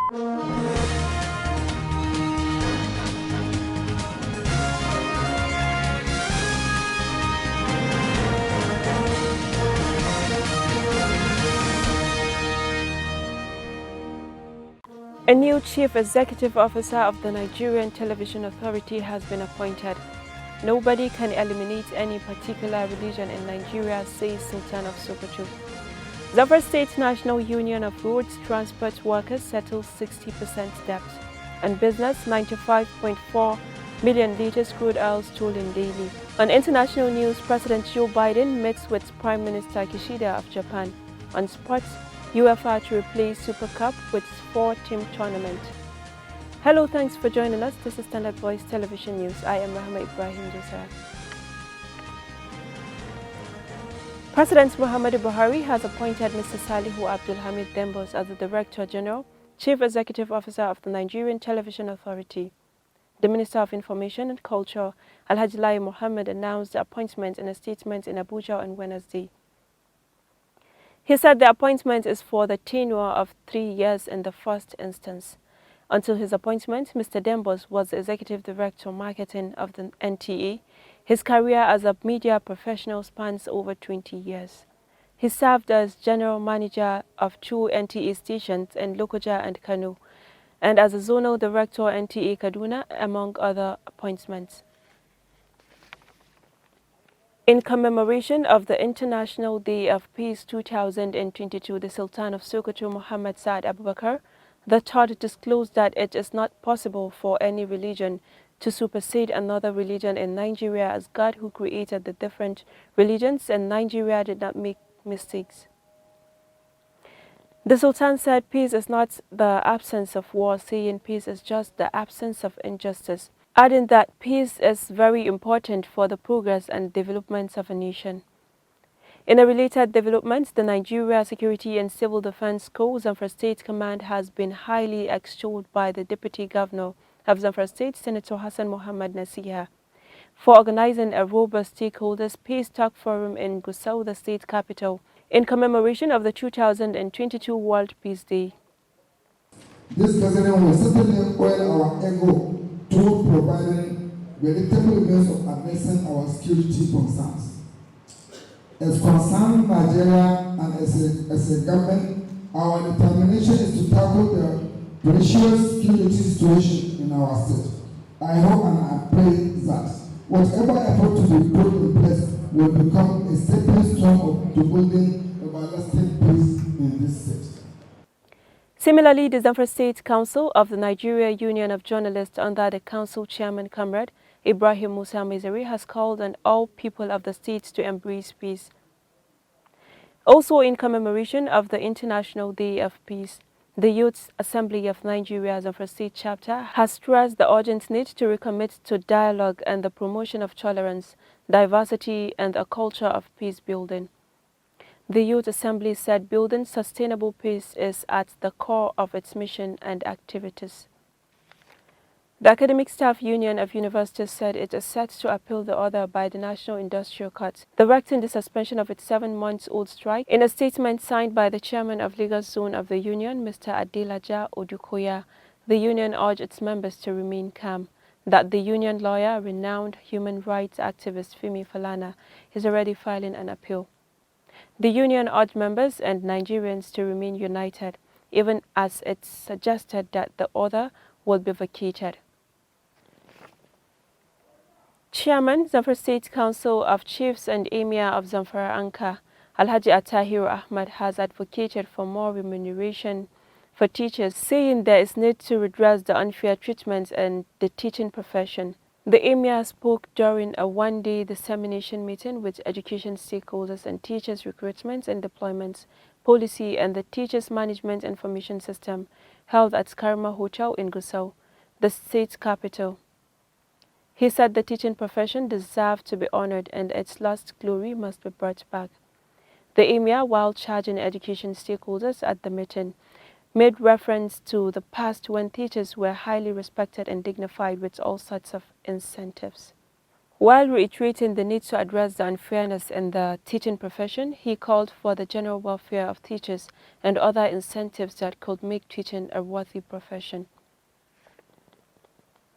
A new Chief Executive Officer of the Nigerian Television Authority has been appointed. Nobody can eliminate any particular religion in Nigeria, says Sultan of Sokoto. Zamfara State National Union of Roads Transport Workers settles 60% debt. And business, 95.4 million liters crude oil stolen daily. On international news, President Joe Biden meets with Prime Minister Kishida of Japan. On sports, UEFA to replace Super Cup with 4-team tournament. Hello, thanks for joining us. This is Standard Voice Television News. I am Rahma Ibrahim Joseph. President Muhammadu Buhari has appointed Mr. Salihu Abdul Hamid Dembos as the Director General, Chief Executive Officer of the Nigerian Television Authority. The Minister of Information and Culture, Alhaji Lai Mohammed, announced the appointment in a statement in Abuja on Wednesday. He said the appointment is for the tenure of 3 years in the first instance. Until his appointment, Mr. Dembos was the Executive Director Marketing of the NTA. His career as a media professional spans over 20 years. He served as General Manager of 2 NTA stations in Lokoja and Kano, and as a Zonal Director NTA Kaduna, among other appointments. In commemoration of the International Day of Peace 2022, the Sultan of Sokoto, Muhammad Saad Abubakar III, disclosed that it is not possible for any religion to supersede another religion in Nigeria, as God, who created the different religions in Nigeria, did not make mistakes. The Sultan said peace is not the absence of war, saying peace is just the absence of injustice, adding that peace is very important for the progress and development of a nation. In a related development, the Nigeria Security and Civil Defense Corps Zamfara State Command has been highly extolled by the Deputy Governor of Zamfara State, Senator Hassan Mohammed Nasiha, for organizing a robust stakeholders peace talk forum in Gusau, the state capital, in commemoration of the 2022 World Peace Day. This gathering will certainly oil our ego toward providing veritable means of addressing our security concerns. As concerned Nigeria and as a government, our determination is to tackle the precious security situation in our state. I hope and I pray that whatever effort to be put in place will become a stepping stone to building everlasting peace in this state. Similarly, the Zamfara State Council of the Nigeria Union of Journalists, under the council chairman, Comrade Ibrahim Musa Mizari, has called on all people of the state to embrace peace. Also, in commemoration of the International Day of Peace, the Youth Assembly of Nigeria Zamfara State Chapter has stressed the urgent need to recommit to dialogue and the promotion of tolerance, diversity, and a culture of peace building. The Youth Assembly said building sustainable peace is at the core of its mission and activities. The Academic Staff Union of Universities said it is set to appeal the order by the National Industrial Court, directing the suspension of its 7-month-old strike. In a statement signed by the chairman of Lagos Zone of the union, Mr. Adelaja Odukoya, the union urged its members to remain calm, that the union lawyer, renowned human rights activist Femi Falana, is already filing an appeal. The union urged members and Nigerians to remain united, even as it suggested that the order will be vacated. Chairman, Zamfara State Council of Chiefs and Emir of Zamfara Anka, Alhaji Atahiru Ahmad, has advocated for more remuneration for teachers, saying there is need to redress the unfair treatment in the teaching profession. The Emir spoke during a one-day dissemination meeting with education stakeholders and teachers' recruitment and deployment policy and the Teachers Management Information System held at Karma Hotel in Gusau, the state capital. He said the teaching profession deserves to be honored and its lost glory must be brought back. The Emir, while charging education stakeholders at the meeting, made reference to the past when teachers were highly respected and dignified with all sorts of incentives. While reiterating the need to address the unfairness in the teaching profession, he called for the general welfare of teachers and other incentives that could make teaching a worthy profession.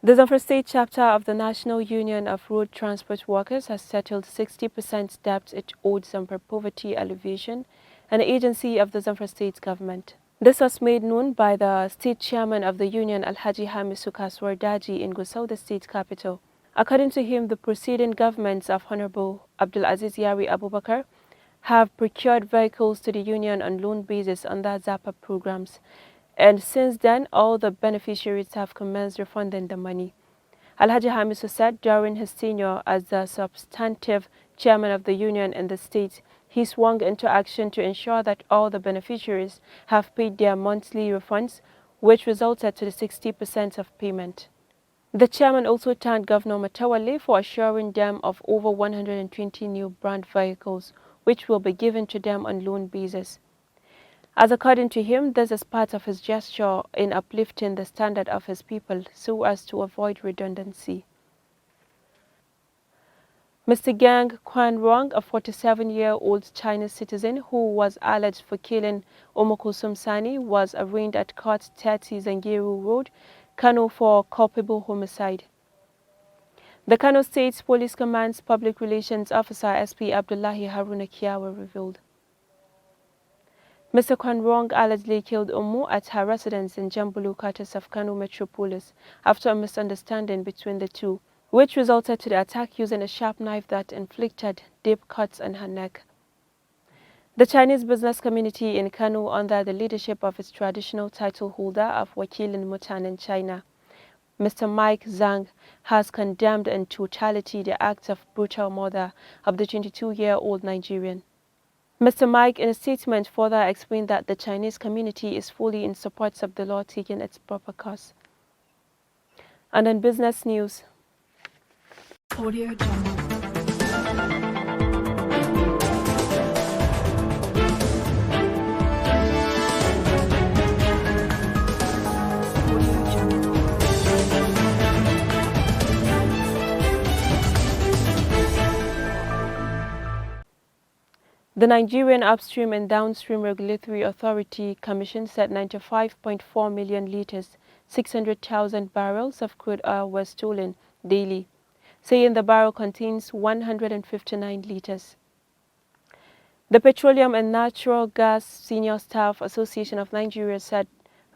The Zamfara State chapter of the National Union of Road Transport Workers has settled 60% debt it owed Zamfara Poverty Alleviation, an agency of the Zamfara State government. This was made known by the state chairman of the union, Alhaji Hamisu Kaswar Daji, in Gusau, the state capital. According to him, the preceding governments of Honorable Abdulaziz Yari Abubakar have procured vehicles to the union on loan basis under ZAPA programs, and since then, all the beneficiaries have commenced refunding the money. Alhaji Hamisu said during his tenure as the substantive chairman of the union in the state, he swung into action to ensure that all the beneficiaries have paid their monthly refunds, which resulted to the 60% of payment. The chairman also thanked Governor Matawale for assuring them of over 120 new brand vehicles, which will be given to them on loan basis. As according to him, this is part of his gesture in uplifting the standard of his people so as to avoid redundancy. Mr. Gang Quanrong, a 47-year-old Chinese citizen who was alleged for killing Omokusum Sani, was arraigned at Court 30 Zangiru Road, Kano for culpable homicide. The Kano State Police Command's Public Relations Officer SP Abdullahi Haruna Kiawa revealed. Mr. Quanrong allegedly killed Omo at her residence in Jambulu quarters of Kano Metropolis after a misunderstanding between the two, which resulted to the attack using a sharp knife that inflicted deep cuts on her neck. The Chinese business community in Kano, under the leadership of its traditional title holder of Wakilin Mutan in China, Mr. Mike Zhang, has condemned in totality the act of brutal murder of the 22-year-old Nigerian. Mr. Mike, in a statement, further explained that the Chinese community is fully in support of the law taking its proper course. And in business news, Audio Jungle. the Nigerian Upstream and Downstream Regulatory Authority Commission said 95.4 million litres, 600,000 barrels of crude oil were stolen daily, saying the barrel contains 159 litres. The Petroleum and Natural Gas Senior Staff Association of Nigeria said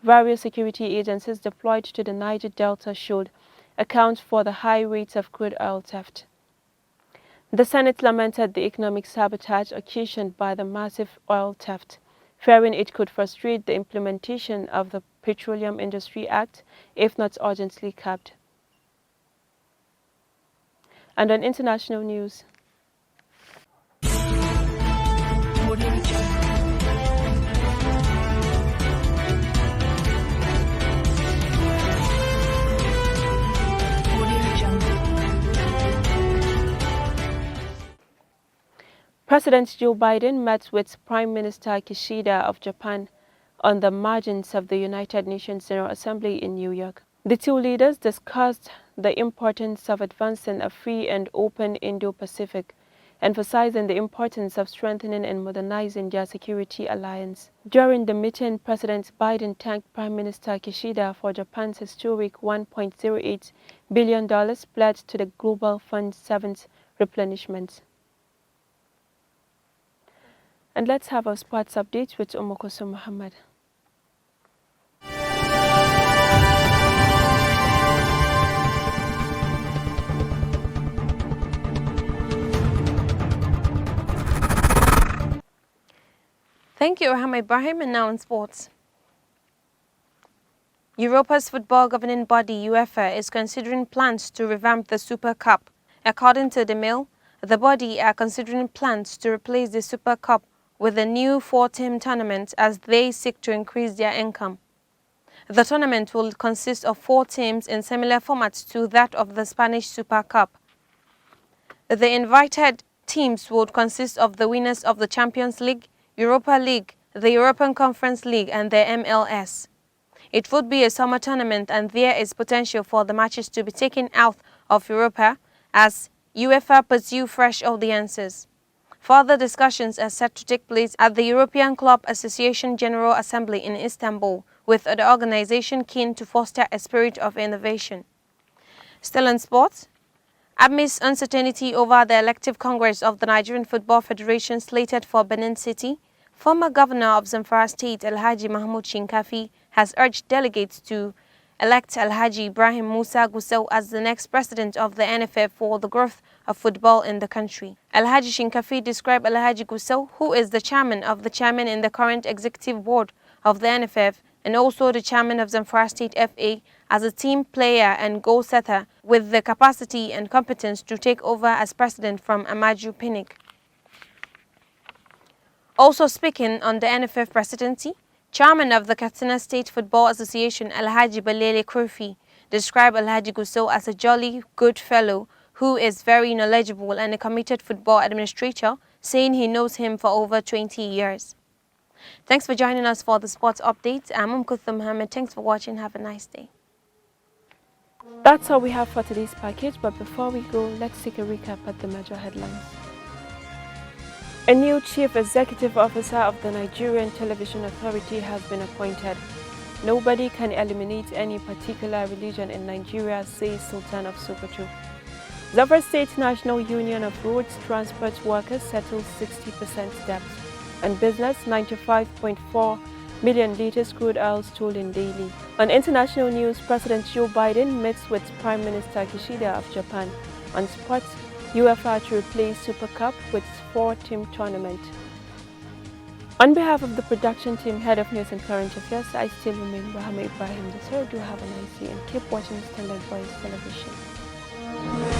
various security agencies deployed to the Niger Delta should account for the high rates of crude oil theft. The Senate lamented the economic sabotage occasioned by the massive oil theft, fearing it could frustrate the implementation of the Petroleum Industry Act if not urgently capped. And on international news, President Joe Biden met with Prime Minister Kishida of Japan on the margins of the United Nations General Assembly in New York. The two leaders discussed the importance of advancing a free and open Indo-Pacific, emphasizing the importance of strengthening and modernizing their security alliance. During the meeting, President Biden thanked Prime Minister Kishida for Japan's historic $1.08 billion pledge to the Global Fund's 7th replenishment. And let's have a sports update with Omokoso Muhammad. Thank you, Rahama Ibrahim, and now in sports. Europa's football governing body, UEFA, is considering plans to revamp the Super Cup. According to the Mail, the body are considering plans to replace the Super Cup with a new 4-team tournament as they seek to increase their income. The tournament will consist of 4 teams in similar formats to that of the Spanish Super Cup. The invited teams would consist of the winners of the Champions League, Europa League, the European Conference League and the MLS. It would be a summer tournament and there is potential for the matches to be taken out of Europa as UEFA pursue fresh audiences. Further discussions are set to take place at the European Club Association General Assembly in Istanbul, with the organization keen to foster a spirit of innovation. Still in sports, amidst uncertainty over the elective congress of the Nigerian Football Federation slated for Benin City, former governor of Zamfara State Alhaji Mahmoud Shinkafi has urged delegates to elect Alhaji Ibrahim Musa Gusau as the next president of the NFF for the growth of football in the country. Alhaji Shinkafi described Alhaji Gusau, who is the chairman in the current executive board of the NFF and also the chairman of Zamfara State FA, as a team player and goal setter with the capacity and competence to take over as president from Amaju Pinnick. Also speaking on the NFF presidency, chairman of the Katsina State Football Association Alhaji Balele Kurfi described Alhaji Gusau as a jolly good fellow who is very knowledgeable and a committed football administrator, saying he knows him for over 20 years. Thanks for joining us for the sports update. I'm Kutha Mohammed. Thanks for watching. Have a nice day. That's all we have for today's package, but before we go, let's take a recap at the major headlines. A new Chief Executive Officer of the Nigerian Television Authority has been appointed. Nobody can eliminate any particular religion in Nigeria, says Sultan of Sokoto. Zamfara State National Union of Roads Transport Workers settles 60% debt. And business, 95.4 million liters crude oil stolen daily. On international news, President Joe Biden meets with Prime Minister Kishida of Japan. On sports, UEFA to replace Super Cup with 4-team tournament. On behalf of the production team, Head of News and Current Affairs, I still remain Rahama Ibrahim. Do have a nice day and keep watching Standard Voice Television.